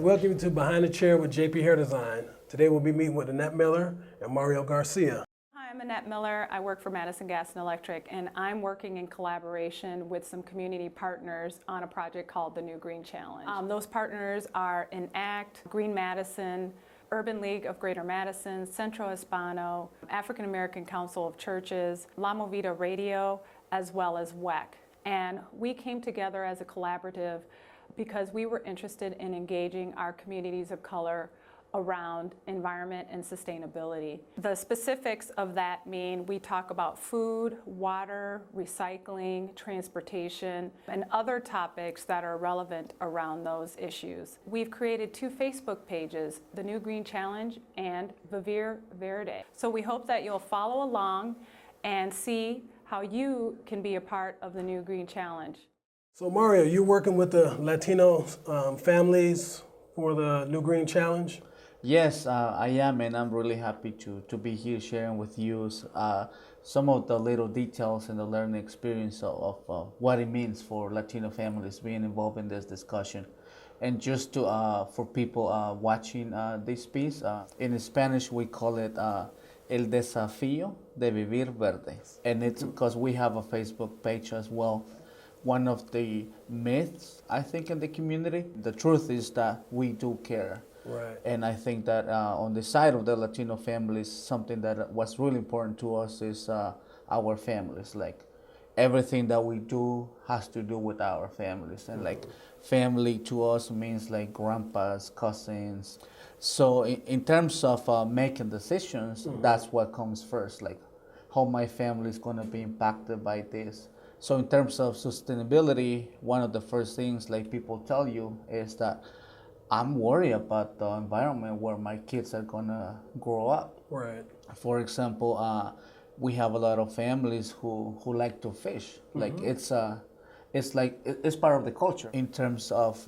welcome you to Behind the Chair with JP Hair Design. Today we'll be meeting with Annette Miller and Mario Garcia. Hi, I'm Annette Miller. I work for Madison Gas and Electric, and I'm working in collaboration with some community partners on a project called the New Green Challenge. Those partners are Enact, Green Madison, Urban League of Greater Madison, Centro Hispano, African American Council of Churches, La Movida Radio, as well as WEC. And we came together as a collaborative because we were interested in engaging our communities of color around environment and sustainability. The specifics of that mean we talk about food, water, recycling, transportation, and other topics that are relevant around those issues. We've created 2 Facebook pages, the New Green Challenge and Vivir Verde. So we hope that you'll follow along and see how you can be a part of the New Green Challenge. So Mario, you're working with the Latino families for the New Green Challenge? Yes, I am, and I'm really happy to be here sharing with you some of the little details and the learning experience of what it means for Latino families being involved in this discussion. And just to for people watching this piece, in Spanish we call it El Desafío de Vivir Verde. And it's because we have a Facebook page as well. One of the myths, I think, in the community, the truth is that we do care. Right. And I think that on the side of the Latino families, something that was really important to us is our families. Like everything that we do has to do with our families. And like family to us means like grandpas, cousins. So in terms of making decisions, that's what comes first, like how my family is going to be impacted by this. So in terms of sustainability, one of the first things like people tell you is that I'm worried about the environment where my kids are gonna grow up. Right. For example, we have a lot of families who like to fish. Like it's part of the culture. In terms of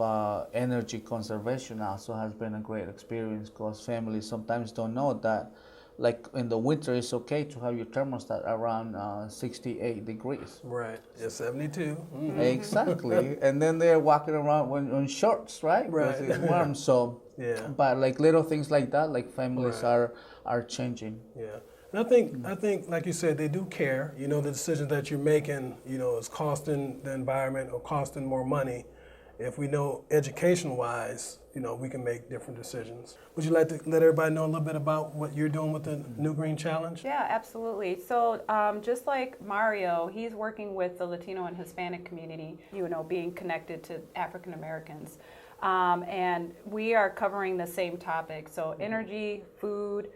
energy conservation, also has been a great experience because families sometimes don't know that. Like in the winter, it's okay to have your thermostat around 68 degrees. Right. It's 72. Exactly. And then they're walking around on shorts, right? Right. Because it's warm. So, yeah. But like little things like that, like families are changing. Yeah. And I think, like you said, they do care. You know, the decisions that you're making, you know, is costing the environment or costing more money. If we know education-wise, you know, we can make different decisions. Would you like to let everybody know a little bit about what you're doing with the New Green Challenge? Yeah, absolutely. So just like Mario, he's working with the Latino and Hispanic community, you know, being connected to African Americans. And we are covering the same topic. So energy, food,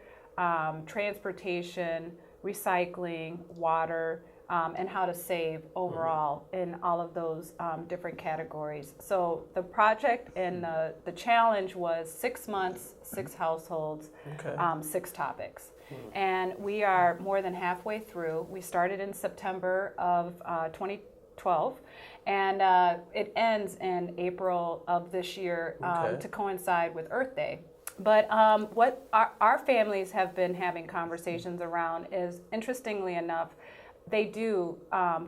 transportation, recycling, water, and how to save overall in all of those different categories. So the project and the challenge was 6 months, 6 households, 6 topics. And we are more than halfway through. We started in September of 2012, and it ends in April of this year to coincide with Earth Day. But what our families have been having conversations around is, interestingly enough, they do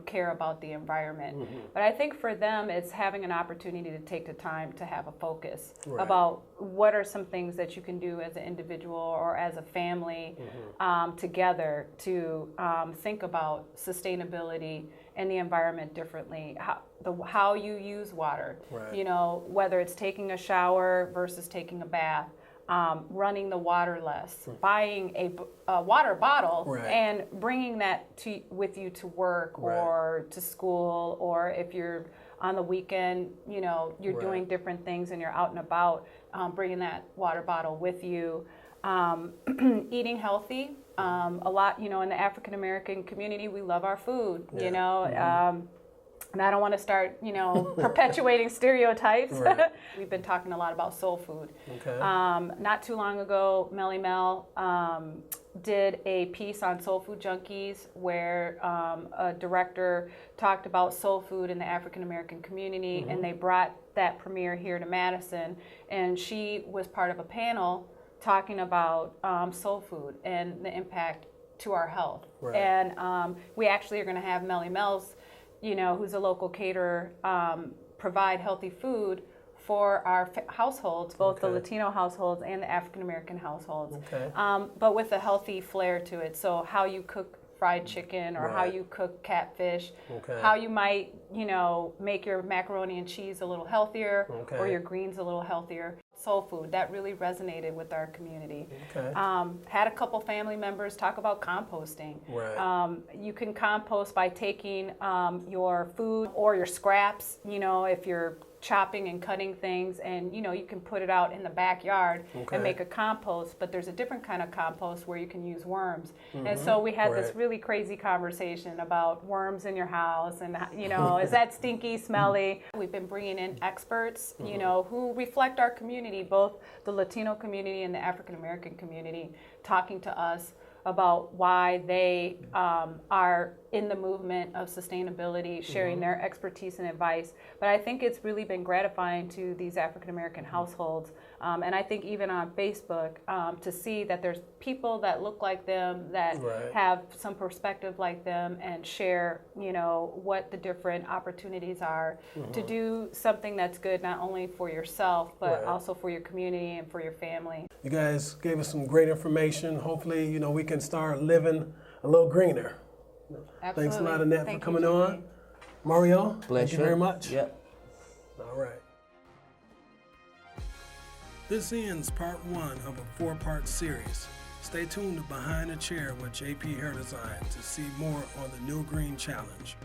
care about the environment. But I think for them, it's having an opportunity to take the time to have a focus about what are some things that you can do as an individual or as a family together to think about sustainability and the environment differently, how you use water, you know, whether it's taking a shower versus taking a bath, running the water less, buying a water bottle and bringing that with you to work or to school, or if you're on the weekend, you know, you're doing different things and you're out and about, bringing that water bottle with you. Eating healthy. A lot, you know, in the African American community, we love our food, you know. And I don't want to start, you know, perpetuating stereotypes. We've been talking a lot about soul food. Not too long ago, Melly Mel did a piece on soul food junkies where a director talked about soul food in the African American community, and they brought that premiere here to Madison, and she was part of a panel talking about soul food and the impact to our health. And we actually are going to have Melly Mel's, you know, who's a local caterer, provide healthy food for our households, both the Okay. Latino households and the African American households, Okay. but with a healthy flair to it. So how you cook fried chicken, or how Right. you cook catfish, Okay. how you might, make your macaroni and cheese a little healthier, Okay. or your greens a little healthier. Soul food, that really resonated with our community. Okay. Had a couple family members talk about composting. Right. You can compost by taking your food or your scraps, if you're chopping and cutting things, and you can put it out in the backyard Okay. and make a compost. But there's a different kind of compost where you can use worms. And so we had this Right. really crazy conversation about worms in your house, and is that stinky, smelly? We've been bringing in experts, who reflect our community, both the Latino community and the African American community, talking to us about why they are in the movement of sustainability, sharing their expertise and advice. But I think it's really been gratifying to these African American households, and I think even on Facebook, to see that there's people that look like them, that Right. have some perspective like them, and share, what the different opportunities are to do something that's good not only for yourself, but Right. also for your community and for your family. You guys gave us some great information. Hopefully, we can start living a little greener. Absolutely. Thanks a lot, Annette, Thank for you, coming Jimmy. on. Mario, thank Pleasure. you very much. Yeah. All right. This ends part 1 of a 4-part series. Stay tuned to Behind the Chair with JP Hair Design to see more on the New Green Challenge.